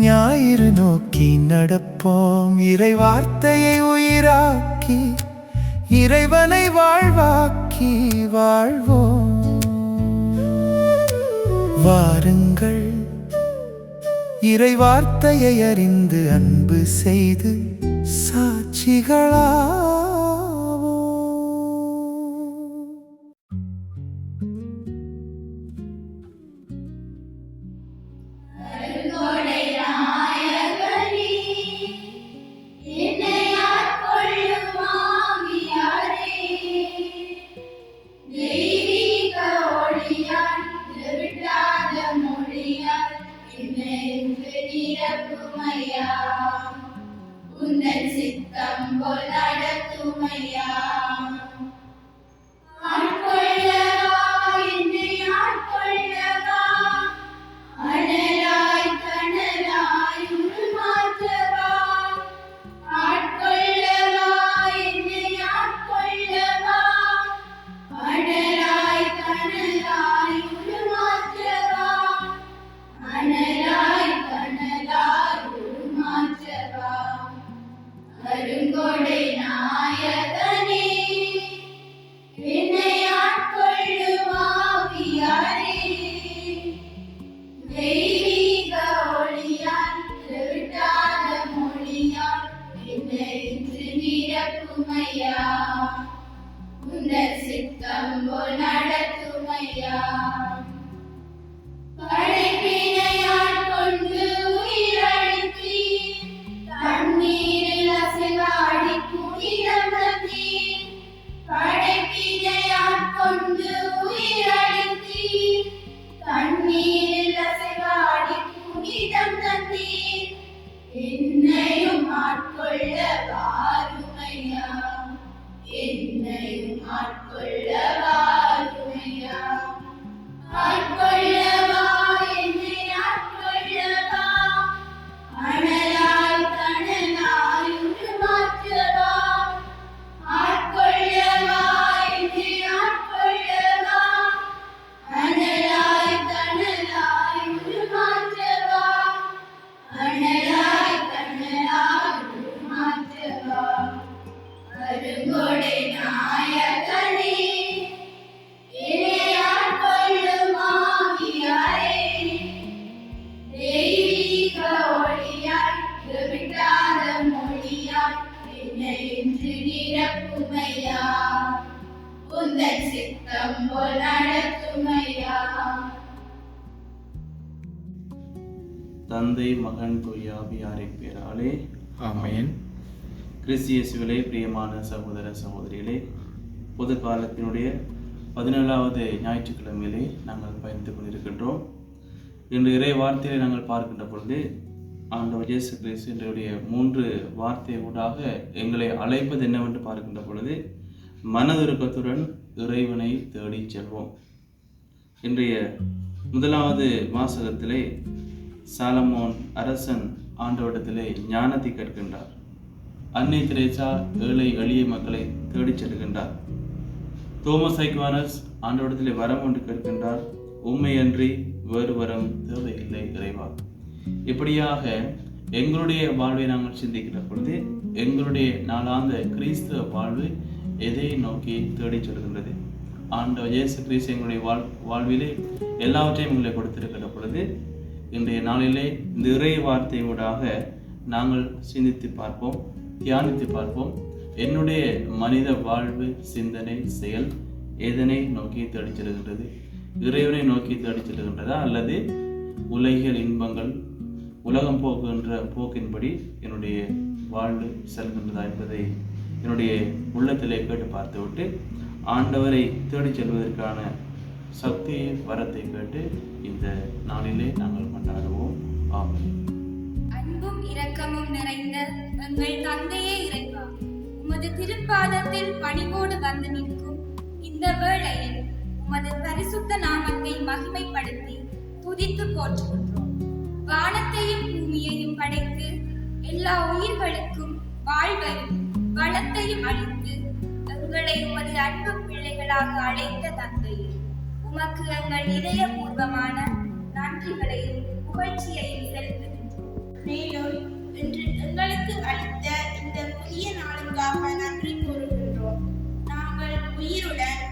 ஞாயிறு நோக்கி நடப்போம். இறை வார்த்தையை உயிராக்கி இறைவனை வாழ்வாக்கி வாழ்வோம். வாருங்கள், இறை வார்த்தையை அறிந்து அன்பு செய்து சாட்சிகளா உந்தன் சித்தம் போல் நடத்துமையா. ஆட்கொள்ளவா என்னை ஆட்கொள்ளவா, அனலாய் கனலாய் உருமாற்றவா. ஆட்கொள்ளவா என்னை ஆட்கொள்ளவா, அனலாய் கனலாய் உருமாற்றவா. அனலாய் கனலாய் உருமாற்றவா. அருங்கொடை நாயகனே, என்னை ஆட்கொள்ளும் ஆவியாரே. தெய்வீக ஒளியால் திருட்டாத மொழியால் என்னை இன்று நிரப்புமையா. உந்தன் சித்தம் போல் நடத்துமையா. படைப்பினையால் கொண்டு உயிரளித்தீ, தண்ணீரில் அசைவாடி புனிதம் தந்தீர். படைப்பினையால் கொண்டு உயிரளித்தீ, தண்ணீரில் அசைவாடி புனிதம் தந்தீர். என்னையும் ஆட்கொள்ள வாருமையா, என்னையும் ஆட்கொள்ள வாருமையா. ஆட்கொள்ளவா என்னை ஆட்கொள்ளவா, அனலாய் கனலாய் உருமாற்றவா. ஆட்கொள்ளவா என்னை ஆட்கொள்ளவா, அனலாய் கனலாய் உருமாற்றவா. அனலாய் கனலாய் உருமாற்றவா. அருங்கொடை நாயகனே, என்னை ஆட்கொள்ளும் ஆவியாரே. தெய்வீக ஒளியாய் திருட்டாத மொழியாய் என்னை இன்று நிரப்புமையா. உந்தன் சித்தம் போல் நடத்துமையா. தந்தை மகன் தூய ஆவியாரின் பேராலே ஆமென். கிறிஸ்து இயேசுவிலே பிரியமான சகோதர சகோதரிகளே, பொது காலத்தினுடைய 17வது ஞாயிற்றுக்கிழமையிலே நாங்கள் பயணித்துக் கொண்டிருக்கின்றோம். இன்று இறை வார்த்தையை நாங்கள் பார்க்கின்ற பொழுது ஆண்டவர் இயேசு கிறிஸ்து இன்றைய 3 வார்த்தை ஊடாக எங்களை அழைப்பது என்னவென்று பார்க்கின்ற பொழுது, மனதுருக்கத்துடன் இறைவனை தேடி செல்வோம். இன்றைய 1வது வாசகத்திலே சாலமோன் அரசன் ஆண்டவரிடத்திலே ஞானத்தை கேட்கின்றார். அன்னை தெரேசா ஏழை எளிய மக்களை தேடிச் செல்கின்றார். தோமஸ் ஐக்வானஸ் ஆண்டவரிடத்திலே வரம் ஒன்று கேட்கின்றார். உண்மையன்றி வேறு வரம் தேவையில்லை இறைவா. இப்படியாக எங்களுடைய வாழ்வை நாங்கள் சிந்திக்கிற பொழுது எங்களுடைய நாளாந்த கிறிஸ்தவ வாழ்வு எதை நோக்கி தேடிச் செல்கின்றது? ஆண்டவர் இயேசு கிறிஸ்து எங்களுடைய வாழ்விலே எல்லாவற்றையும் எங்களை கொடுத்திருக்கிற பொழுது இன்றைய நாளிலே இந்த இறை வார்த்தையூடாக நாங்கள் சிந்தித்து பார்ப்போம், தியானித்து பார்ப்போம். என்னுடைய மனித வாழ்வு, சிந்தனை, செயல் எதனை நோக்கி தேடிச் செல்கின்றது? இறைவனை நோக்கி தேடிச் செல்கின்றதா, அல்லது உலகியல் இன்பங்கள், உலகம் போகின்ற போக்கின்படி என்னுடைய வாழ்வு செல்கின்றதா என்பதை என்னுடைய உள்ளத்திலே கேட்டு பார்த்துவிட்டு ஆண்டவரை தேடிச் செல்வதற்கான சக்தியை, வரத்தை கேட்டு இந்த நாளிலே நாங்கள் கொண்டாடுவோம். ஆமென். அன்பும் இரக்கமும் நிறைந்த எங்கள் தந்தையே இறைவா, உமது திருப்பாதத்தில் பணிவோடு வந்து நிற்கும் இந்த வேளையில் உமது பரிசுத்த நாமத்தை மகிமைப்படுத்தி துதித்து போற்றுகின்றோம். வானத்தையும் பூமியையும் படைத்து எல்லா உயிர்களுக்கும் வாழ்வையும் வளத்தையும் அளித்து எங்களை உமது அன்பு பிள்ளைகளாக அழைத்த தந்தையே, உமக்கு எங்கள் இதயபூர்வமான நன்றிகளையும் புகழ்ச்சியையும் செலுத்துகின்றோம். மேலும் இன்று எங்களுக்கு அளித்த இந்த புதிய நாளுக்காக நன்றி கூறுகின்றோம். நாங்கள் உயிருடன்,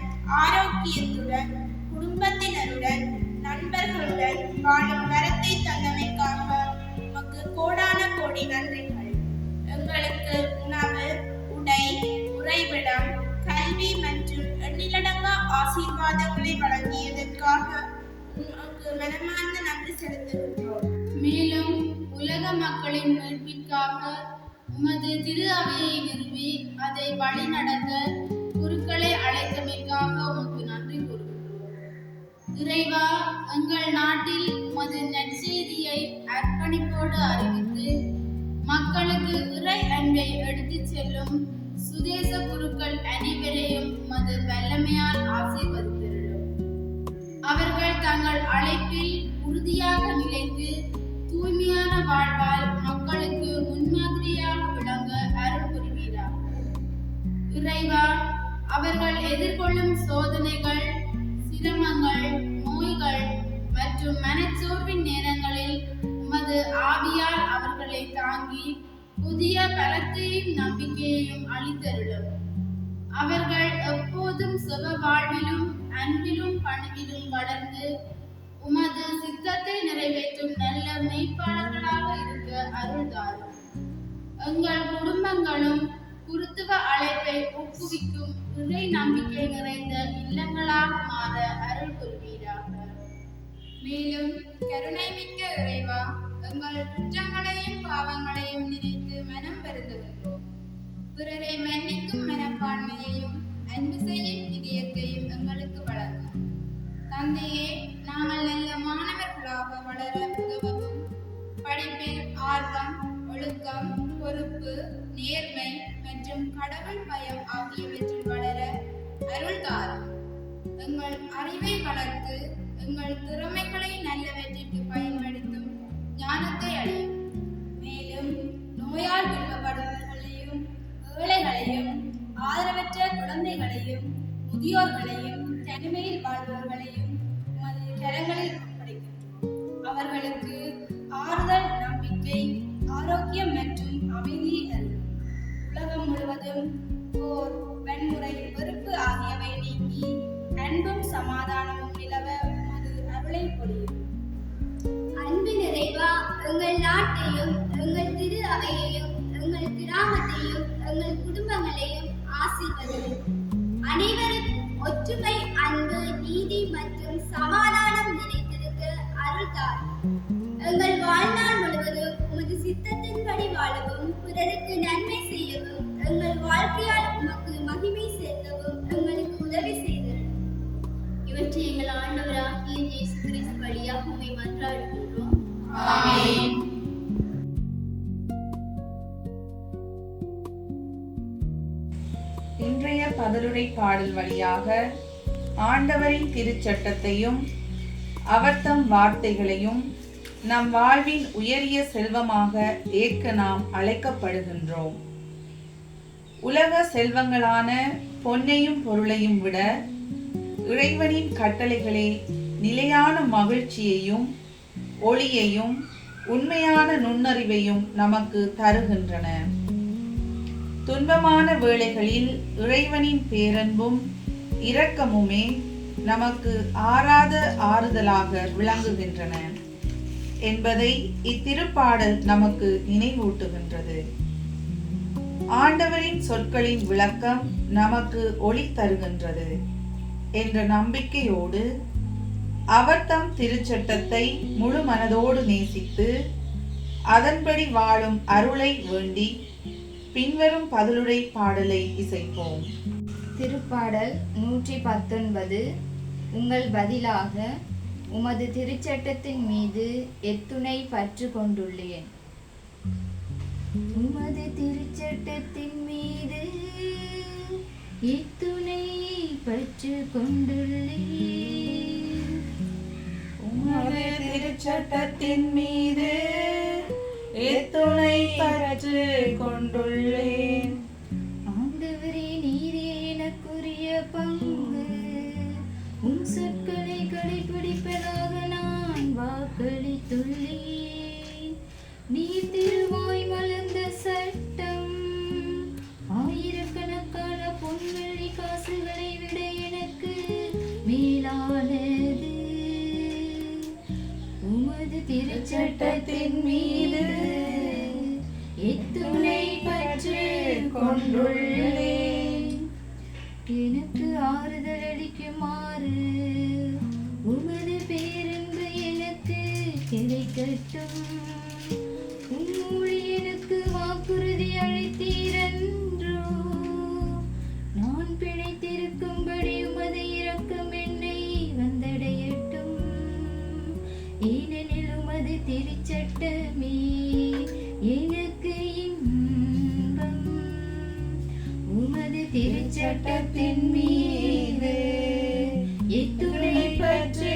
ஆரோக்கியத்துடன், குடும்பத்தினருடன், நண்பர்களுடன் வாழும் வரத்தை தந்தமைக்காக உமக்கு கோடான கோடி நன்றிகள். எங்களுக்கு உணவு, உடை, உறைவிடம், கல்வி மற்றும் எண்ணிலடங்கா ஆசீர்வாதங்களை வழங்கியதற்காக உமக்கு மனமார்ந்த நன்றி செலுத்துகின்றோம். மேலும் உலக மக்களின் மீட்பிற்காக உமது திரு அவையை நிறுவி அதை வழிநடத்த குருக்களை அழைத்தமைக்காக உமக்கு நன்றி கூறுகின்றோம். இறைவா, எங்கள் நாட்டில் உமது நற்செய்தியை அர்ப்பணிப்போடு அறிவித்து மக்களுக்கு இறை அன்பை எடுத்துச் செல்லும் சுதேச குருக்கள் அனைவரையும் உமது வல்லமையால் ஆசீர்வதித்தருளும். அவர்கள் தங்கள் அழைப்பில் உறுதியாக நிலைத்து தூய்மையான வாழ்வால் மக்களுக்கு முன்மாதிரியாக விளங்க அருள் புரிவீராக. இறைவா, அவர்கள் எதிர்கொள்ளும் சோதனைகள், சிரமங்கள், நோய்கள் மற்றும் மனச்சோர்வின் நேரங்களில் உமது ஆவியால் அவர்களை தாங்கி புதிய பலத்தையும் நம்பிக்கையையும் அளித்தருளும். அவர்கள் எப்போதும் சுக வாழ்விலும் அன்பிலும் பணிவிலும் வளர்ந்து உமது சித்தத்தை நிறைவேற்றும் நல்ல மெய்ப்பாளர்களாக இருக்க அருள்தாரும். எங்கள் குடும்பங்களும் குருத்துவ அழைப்பை ஊக்குவிக்கும் இறை நம்பிக்கை நிறைந்த இல்லங்களாக மாற அருள் புரிவீராக. மேலும் கருணை மிக்க இறைவா, எங்கள் குற்றங்களையும் பாவங்களையும் நினைத்து மனம் வருந்துகின்றோம். பிறரை மன்னிக்கும் மனப்பான்மையையும் அன்பு செய்யும் இதயத்தையும் எங்களுக்கு வழங்கும். தந்தையே, நாங்கள் நல்ல மாணவர்களாக வளர உதவவும் படிப்பில் ஆர்வம், ஒழுக்கம், பொறுப்பு, நேர்மை மற்றும் கடவுள் பயம் ஆகியவற்றில் வளர அருள் தாரும். எங்கள் அறிவை வளர்த்து எங்கள் திறமைகளை நல்லவற்றிற்கு பயன்படுத்தும் ஞானத்தை அடையும். மேலும் நோயால் துன்பப்படுபவர்களையும், ஏழைகளையும், ஆதரவற்ற குழந்தைகளையும், முதியோர்களையும், தனிமையில் வாழ்பவர்களையும் உமது கரங்களில் ஒப்படைக்கின்றோம். அவர்களுக்கு ஆறுதல், நம்பிக்கை, ஆரோக்கியம் மற்றும் அமைதியை அருளும். உலகம் முழுவதும் போர், வன்முறை, வெறுப்பு ஆகியவை நீங்கி அன்பும் சமாதானமும் நிலவ உமது அருளை பொழியும். அன்பு நிறைவா, எங்கள் நாட்டையும் எங்கள் திரு அவையையும் எங்கள் கிராமத்தையும் எங்கள் குடும்பங்களையும் ஆசீர்வதியும். அனைவரும் ஒற்றுமை, அன்பு, நீதி மற்றும் சமாதானம் நிலைத்திருக்க அருள்தார். எங்கள் வாழ்நாள் முழுவதும் உமது சித்தத்தின்படி வாழவும், பிறருக்கு நன்மை செய்யவும், எங்கள் வாழ்க்கையால் உமக்கு மகிமை சேர்க்கவும் எங்களுக்கு உதவி செய்தது. இவற்றை எங்கள் ஆண்டவராகிய இயேசு கிறிஸ்து வழியாக உம்மை மன்றாடுகின்றோம். ஆமென். இன்றைய பதிலுரை பாடல் வழியாக ஆண்டவரின் திருச்சட்டத்தையும் அவர்தம் வார்த்தைகளையும் நம் வாழ்வின் உயரிய செல்வமாக ஏற்க நாம் அழைக்கப்படுகின்றோம். உலக செல்வங்களான பொன்னையும் பொருளையும் விட இறைவனின் கட்டளைகளே நிலையான மகிழ்ச்சியையும் ஒளியையும் உண்மையான நுண்ணறிவையும் நமக்கு தருகின்றன. துன்பமான வேளைகளில் இறைவனின் பேரன்பும் இரக்கமுமே நமக்கு ஆறாத ஆறுதலாக விளங்குகின்றன என்பதை இத்திருப்பாடல் நமக்கு நினைவூட்டுகின்றது. ஆண்டவரின் சொற்களின் விளக்கம் நமக்கு ஒளி தருகின்றது என்ற நம்பிக்கையோடு அவர்தம் திருச்சட்டத்தை முழு மனதோடு நேசித்து அதன்படி வாழும் அருளை வேண்டி பின்வரும் பதிலுரை பாடலை இசைப்போம். திருப்பாடல் 119. உங்கள் பதிலாக உமது திருச்சட்டத்தின் மீது எத்துணை பற்று கொண்டுள்ளேன். உமது திருச்சட்டத்தின் மீது எத்துணை பற்று கொண்டுள்ளேன். உமது திருச்சட்டத்தின் மீது எத்துணை பற்று கொண்டுள்ளேன். ஆண்டவரே, நீரே எனக்குரிய பங்கு. உம் சொற்களை கடைபிடிப்பதாக நான் வாக்களித்துள்ளேன். நீர் மேலானது. உமது திருச்சட்டத்தின் மீது எத்துணை பற்று கொண்டுள்ளேன். எனக்கு ஆறுதல் அளிக்குமாறு உமது பேரன்பு எனக்கு கிடைக்கட்டும். எனக்கு வாக்குறுதி அளித்தீரன்றோ, நான் பிழைத்திருக்கும்படி உமது இரக்கம் என்னை வந்தடையட்டும். ஏனெனில் உமது திருச்சட்டமே எனக்கு இன்பம். உமது திருச்சட்டத்தின் மீது எத்துணை பற்று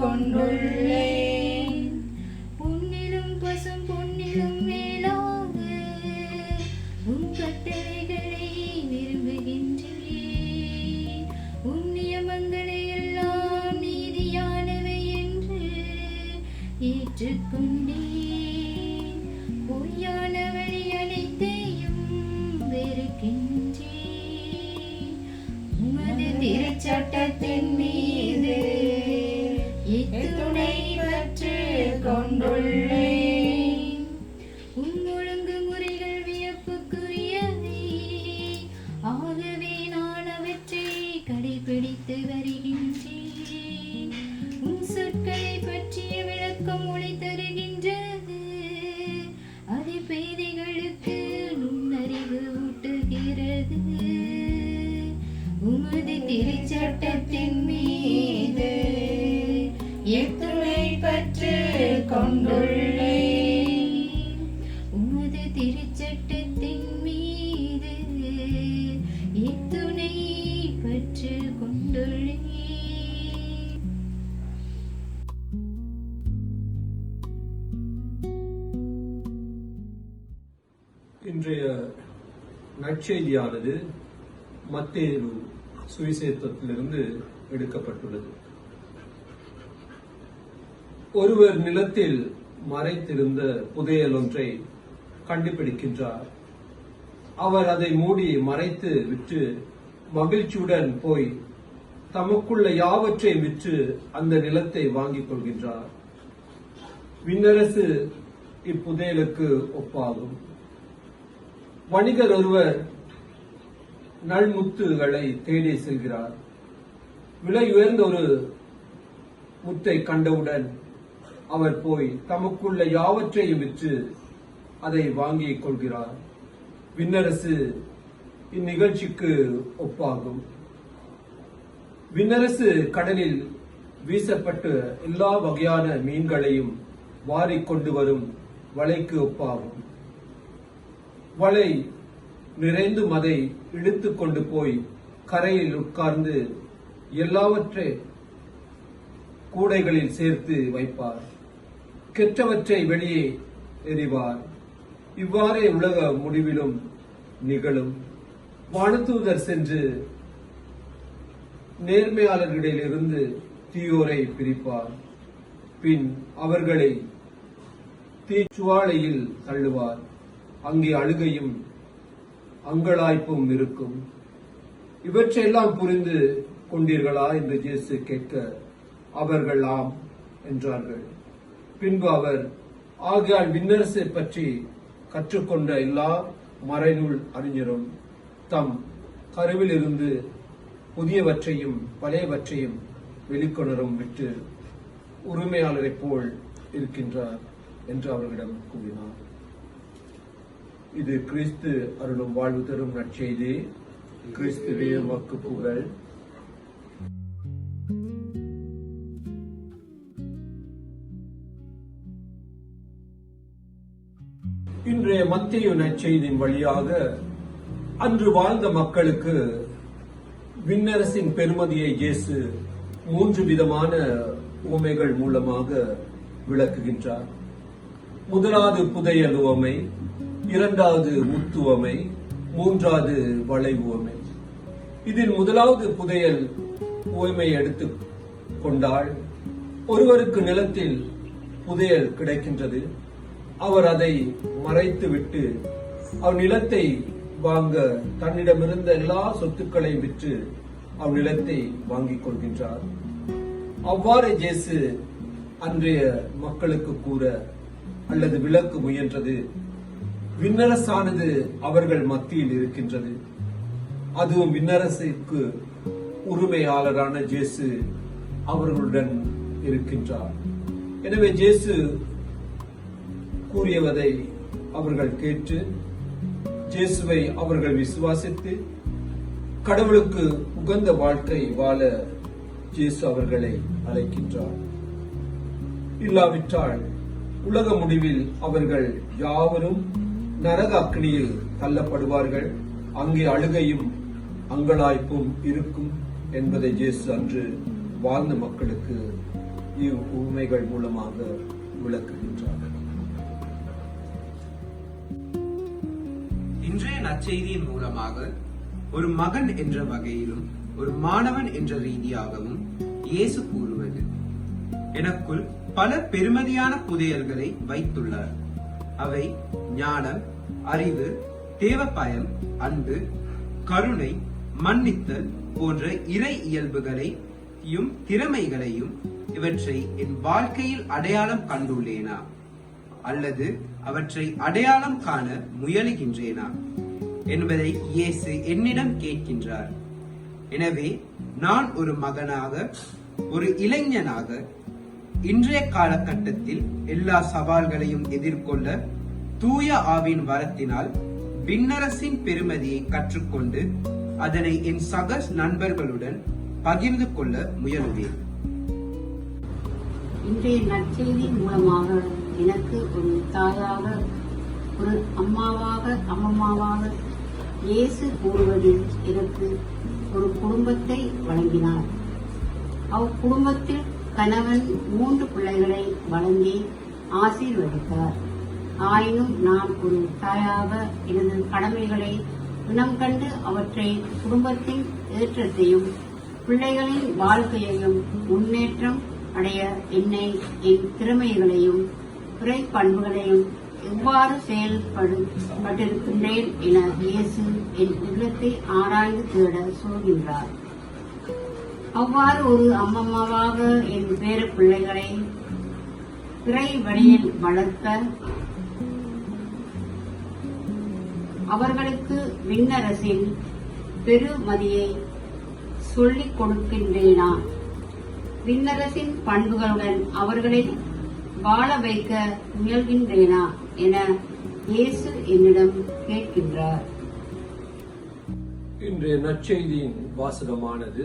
கொண்டுள்ளேன். பொன்னிலும் பசும் பொன்னிலும் மேலாக உன் கட்டளைகளை விரும்புகின்றேன். உன் நியமங்களை எல்லாம் நீதியானவை என்று ஏற்றுக்கொண்டேன். பொய்யான வழி அனைத்தையும் வெறுக்கின்றேன். உமது திருச்சட்டத்தின் மீது எத்துணை பற்று கொண்டுள்ளேன். உன் ஒழுங்குமுறைகள் வியப்புக்குரியவை, ஆகவே நான் அவற்றை கடைபிடித்து வருகின்றேன். உன் சொற்களை பற்றிய விளக்கம் ஒளி தருகின்றது, அது பேதைகளுக்கு நுண்ணறிவு ஊட்டுகிறது. உமது திருச்சட்டத்தின் மீது எத்துணை பற்று கொண்டுள்ளேன். உமது திருச்சட்டத்தின் மீது எத்துணை பற்று கொண்டுள்ளேன். இன்றைய நற்செய்தியானது மத்தேயு சுவிசேஷத்திலிருந்து எடுக்கப்பட்டுள்ளது. ஒருவர் நிலத்தில் மறைத்திருந்த புதையல் ஒன்றை கண்டுபிடிக்கின்றார். அவர் அதை மூடி மறைத்து விட்டு மகிழ்ச்சியுடன் போய் தமக்குள்ள யாவற்றையும் விற்று அந்த நிலத்தை வாங்கிக் கொள்கின்றார். விண்ணரசு இப்புதையலுக்கு ஒப்பாகும். வணிகர் ஒருவர் நல்முத்துகளை தேடி செல்கிறார். விலை உயர்ந்த ஒரு முத்தை கண்டவுடன் அவர் போய் தமக்குள்ள யாவற்றையும் விற்று அதை வாங்கிக் கொள்கிறார். விண்ணரசு இந்நிகழ்ச்சிக்கு ஒப்பாகும். விண்ணரசு கடலில் வீசப்பட்ட எல்லா வகையான மீன்களையும் வாரிக்கொண்டு வரும் வலைக்கு ஒப்பாகும். வலை நிறைந்தும் அதை இழுத்துக் கொண்டு போய் கரையில் உட்கார்ந்து எல்லாவற்றை கூடைகளில் சேர்த்து வைப்பார். கெட்டவற்றை வெளியே எறிவார். இவ்வாறே உலக முடிவிலும் நிகழும். வானதூதர் சென்று நேர்மையாளர்களிலிருந்து தீயோரை பிரிப்பார். பின் அவர்களை தீச்சுவாலையில் தள்ளுவார். அங்கே அழுகையும் அங்கலாய்ப்பும் இருக்கும். இவற்றையெல்லாம் புரிந்து கொண்டீர்களா என்று இயேசு கேட்க அவர்கள் ஆம் என்றார்கள். பின்பு அவர், ஆகையால் விண்ணரசை பற்றி கற்றுக்கொண்ட எல்லா மறைநூல் அறிஞரும் தம் கருவில் இருந்து புதியவற்றையும் பழையவற்றையும் வெளிக்கொணரும் விட்டு உரிமையாளரைப் போல் இருக்கின்றார் என்று அவர்களிடம் கூறினார். இது கிறிஸ்து அருளும் வாழ்வு தரும் நற்செய்தி. கிறிஸ்துவே உமக்கு புகழ். இன்றைய மத்தேயு நற்செய்தியின் வழியாக அன்று வாழ்ந்த மக்களுக்கு விண்ணரசின் பெருமதியை இயேசு 3 விதமான உவமைகள் மூலமாக விளக்குகின்றார். முதலாவது புதையல் உவமை, இரண்டாவது முத்துவமை, மூன்றாவது வளை உவமை. இதில் முதலாவது புதையல் உவமை எடுத்துக் கொண்டால், ஒருவருக்கு நிலத்தில் புதையல் கிடைக்கின்றது. அவர் அதை மறைத்துவிட்டு அவர் நிலத்தை வாங்க தன்னிடமிருந்த எல்லா சொத்துக்களையும் விற்று அவ்நிலத்தை வாங்கிக் கொள்கின்றார். அவ்வாறு இயேசு அன்றைய மக்களுக்கு கூற அல்லது விளக்க முயன்றது, விண்ணரசானது அவர்கள் மத்தியில் இருக்கின்றது. அதுவும் விண்ணரசுக்கு உரிமையாளரான இயேசு அவர்களுடன் இருக்கின்றார். எனவே இயேசு கூறியவதை அவர்கள் கேட்டு இயேசுவை அவர்கள் விசுவாசித்து கடவுளுக்கு உகந்த வாழ்க்கை வாழ இயேசு அவர்களை அழைக்கின்றார். இல்லாவிட்டால் உலக முடிவில் அவர்கள் யாவரும் நரக அக்னியில் தள்ளப்படுவார்கள். அங்கே அழுகையும் அங்கலாய்ப்பும் இருக்கும் என்பதை இயேசு அன்று வாழ்ந்த மக்களுக்கு இவ்வுண்மைகள் மூலமாக விளக்குகின்றார். இன்றைய நற்செய்தியின் மூலமாக ஒரு மகன் என்ற வகையிலும் ஒரு மாணவன் என்ற ரீதியாகவும் இயேசு கூறுவது, எனக்குள் பல பெருமதியான புதையல்களை வைத்துள்ளார். அவை ஞானம், அறிவு, தேவபயம், அன்பு, கருணை, மன்னித்தல் போன்ற இறை இயல்புகளையும் திறமைகளையும் இவற்றை என் வாழ்க்கையில் அடையாளம் கண்டுள்ளேனா அல்லது அவற்றை அடையாளம் காண முயலுகின்றேனா என்பதை இயேசு என்னிடம் கேட்கின்றார். எனவே நான் ஒரு மகனாக, ஒரு இளைஞனாக இன்றைய காலகட்டத்தில் எல்லா சவால்களையும் எதிர்கொள்ள தூய ஆவின் வரத்தினால் விண்ணரசின் பெருமதியை கற்றுக்கொண்டு அதனை என் சக நண்பர்களுடன் பகிர்ந்து கொள்ள முயலுவேன். இன்றைய நற்செய்தி மூலமாக எனக்கு ஒரு தாயாக, ஒரு அம்மம்மாவாக இயேசு கூறுவதில் எனக்கு ஒரு குடும்பத்தை வழங்கினார். அக்குடும்பத்தில் கணவன் 3 பிள்ளைகளை வழங்கி ஆசீர்வதித்தார். ஆயினும் நான் ஒரு தாயாக எனது கடமைகளை இனம் கண்டு அவற்றை குடும்பத்தின் ஏற்றத்தையும் பிள்ளைகளின் வாழ்க்கையையும் முன்னேற்றம் அடைய என்னை, என் திறமைகளையும் பிறை பண்புகளையும் எவ்வாறு செயல்பட்டிருக்கின்றேன் என இயேசு என் உள்ளத்தை ஆராய்ந்து தேட சொல்கின்றார். அவ்வாறு ஒரு அம்மம்மாவாக என் பேர பிள்ளைகளை பிறை வழியில் வளர்க்க அவர்களுக்கு விண்ணரசின் பெருமதியை சொல்லிக் கொடுக்கின்றேனா? விண்ணரசின் பண்புகளுடன் அவர்களை வாழ வைக்க முயல்கின்றேனா என இயேசு என்னிடம் கேட்கின்றார். இன்றைய நற்செய்தியின் வாசகமானது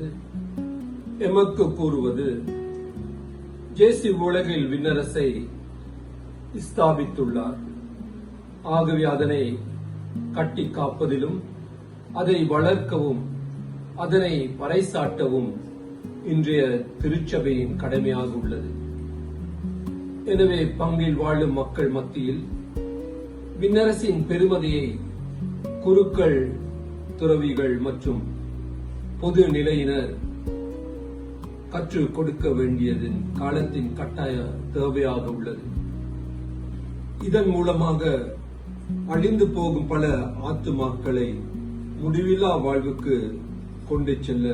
எமக்கு கூறுவது, இயேசு உலகில் விண்ணரசை ஸ்தாபித்துள்ளார். ஆகவே அதனை கட்டி காப்பதிலும் அதை வளர்க்கவும் அதனை பறைசாட்டவும் இன்றைய திருச்சபையின் கடமையாக உள்ளது. எனவே பங்கில் வாழும் மக்கள் மத்தியில் விண்ணரசின் பெருமதியை குருக்கள், துறவிகள் மற்றும் பொது நிலையினர் கற்றுக் கொடுக்க வேண்டியது காலத்தின் கட்டாய தேவையாக உள்ளது. இதன் மூலமாக அழிந்து போகும் பல ஆத்துமாக்களை முடிவில்லா வாழ்வுக்கு கொண்டு செல்ல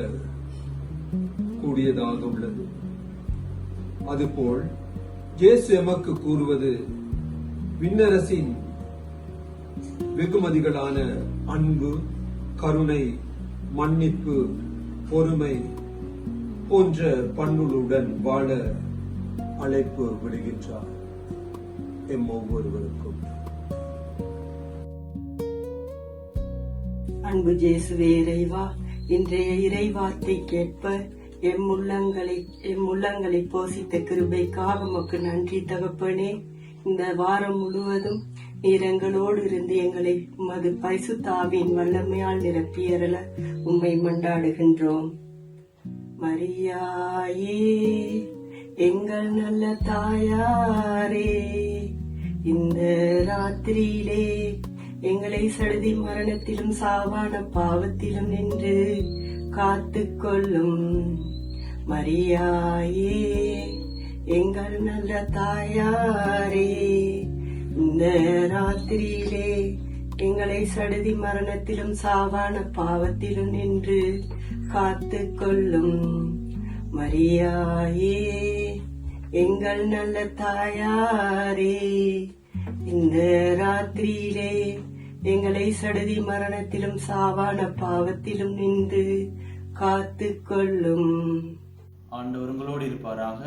கூடியதாக உள்ளது. அதுபோல் இயேசு எமக்கு கூறுவது, விண்ணரசின் வெகுமதிகளான அன்பு, கருணை, மன்னிப்பு, பொறுமை போன்ற பண்புகளுடன் வாழ அழைப்பு விடுகின்றார் எம் ஒவ்வொருவருக்கும். அன்பு இயேசுவே இறைவா, இன்றைய இறைவார்த்தை கேட்ப எம் உள்ளங்களை போசித்த கிருபைக்காக உமக்கு நன்றி தகப்பனே. இந்த வாரம் முழுவதும் நீர் எங்களோடு இருந்து எங்களை உமது பரிசுத்த ஆவியின் வல்லமையால் நிரப்பியறல உம்மை மன்றாடுகின்றோம். மரியாயே எங்கள் நல்ல தாயாரே, இந்த ராத்திரியிலே எங்களை சடுதி மரணத்திலும் சாவான பாவத்திலும் நின்று காத்து கொள்ளும். மரியாயே எங்கள் நல்ல தாயாரே, இந்த ராத்திரியிலே எங்களை சடுதி மரணத்திலும் சாவான பாவத்திலும் நின்று காத்து கொள்ளும். மரியாயே எங்கள் நல்ல தாயாரே, இந்த ராத்திரியிலே எங்களை சடுதி மரணத்திலும் சாவான பாவத்திலும் நின்று காத்து கொள்ளும். ஆண்டவர் உங்களோடு இருப்பாராக,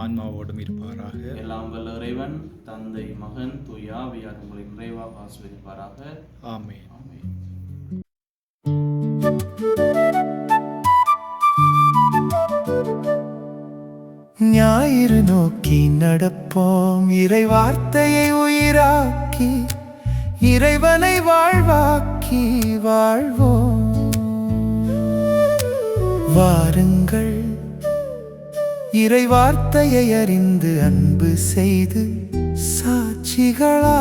ஆன்மாவோடும் இருப்பாராக. எல்லாம் வல்ல இறைவன் தந்தை மகன் தூய ஆவியார் உங்களை நிறைவாக ஆசீர்வதிப்பாராக. ஆமென். ஆமென். ஞாயிறு நோக்கி நடப்போம், இறை வார்த்தையை உயிராக்கி இறைவனை வாழ்வாக்கி வாழ்வோம். வாருங்கள், இறை வார்த்தையை அறிந்து அன்பு செய்து சாட்சிகளா